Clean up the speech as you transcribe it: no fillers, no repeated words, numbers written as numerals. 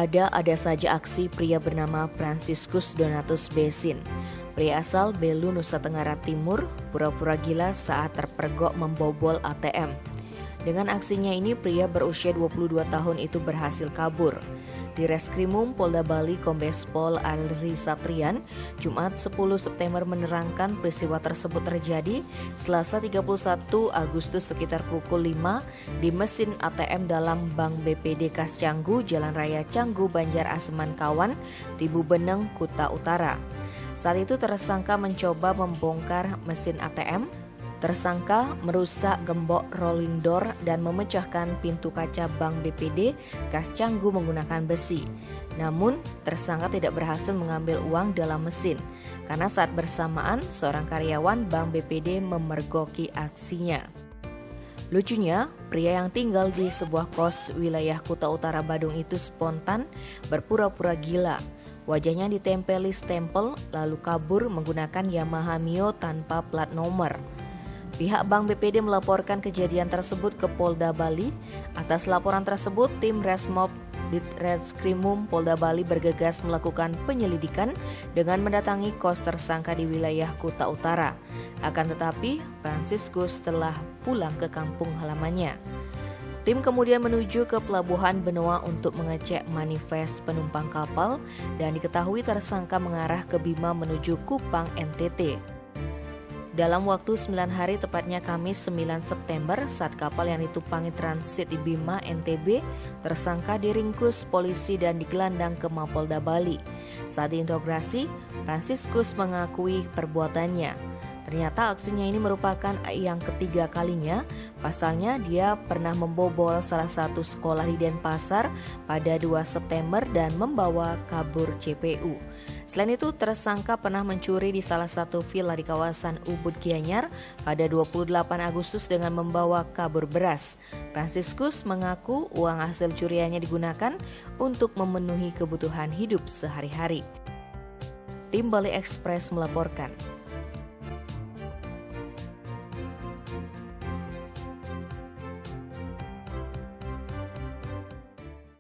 Ada saja aksi pria bernama Franciscus Donatus Besin. Pria asal Belu, Nusa Tenggara Timur, pura-pura gila saat terpergok membobol ATM. Dengan aksinya ini, pria berusia 22 tahun itu berhasil kabur. Di Reskrimum Polda Bali, Kombes Pol Alri Satrian, Jumat 10 September menerangkan peristiwa tersebut terjadi Selasa 31 Agustus sekitar pukul 5 di mesin ATM dalam Bank BPD Kas Canggu, Jalan Raya Canggu, Banjar Aseman Kawan, Tibu Beneng, Kuta Utara. Saat itu tersangka mencoba membongkar mesin ATM. Tersangka merusak gembok rolling door dan memecahkan pintu kaca Bank BPD Kas Canggu menggunakan besi. Namun, tersangka tidak berhasil mengambil uang dalam mesin karena saat bersamaan seorang karyawan Bank BPD memergoki aksinya. Lucunya, pria yang tinggal di sebuah kos wilayah Kuta Utara Badung itu spontan berpura-pura gila. Wajahnya ditempeli stempel lalu kabur menggunakan Yamaha Mio tanpa plat nomor. Pihak Bank BPD melaporkan kejadian tersebut ke Polda Bali. Atas laporan tersebut, tim Resmob Ditreskrimum Polda Bali bergegas melakukan penyelidikan dengan mendatangi kos tersangka di wilayah Kuta Utara. Akan tetapi, Franciscus telah pulang ke kampung halamannya. Tim kemudian menuju ke Pelabuhan Benoa untuk mengecek manifest penumpang kapal dan diketahui tersangka mengarah ke Bima menuju Kupang, NTT. Dalam waktu 9 hari, tepatnya Kamis 9 September, saat kapal yang ditumpangi transit di Bima, NTB, tersangka diringkus polisi dan digelandang ke Mapolda Bali. Saat diinterogasi, Franciscus mengakui perbuatannya. Ternyata aksinya ini merupakan yang ketiga kalinya. Pasalnya dia pernah membobol salah satu sekolah di Denpasar pada 2 September dan membawa kabur CPU. Selain itu, tersangka pernah mencuri di salah satu villa di kawasan Ubud Gianyar pada 28 Agustus dengan membawa kabur beras. Franciscus mengaku uang hasil curiannya digunakan untuk memenuhi kebutuhan hidup sehari-hari. Tim Bali Express melaporkan.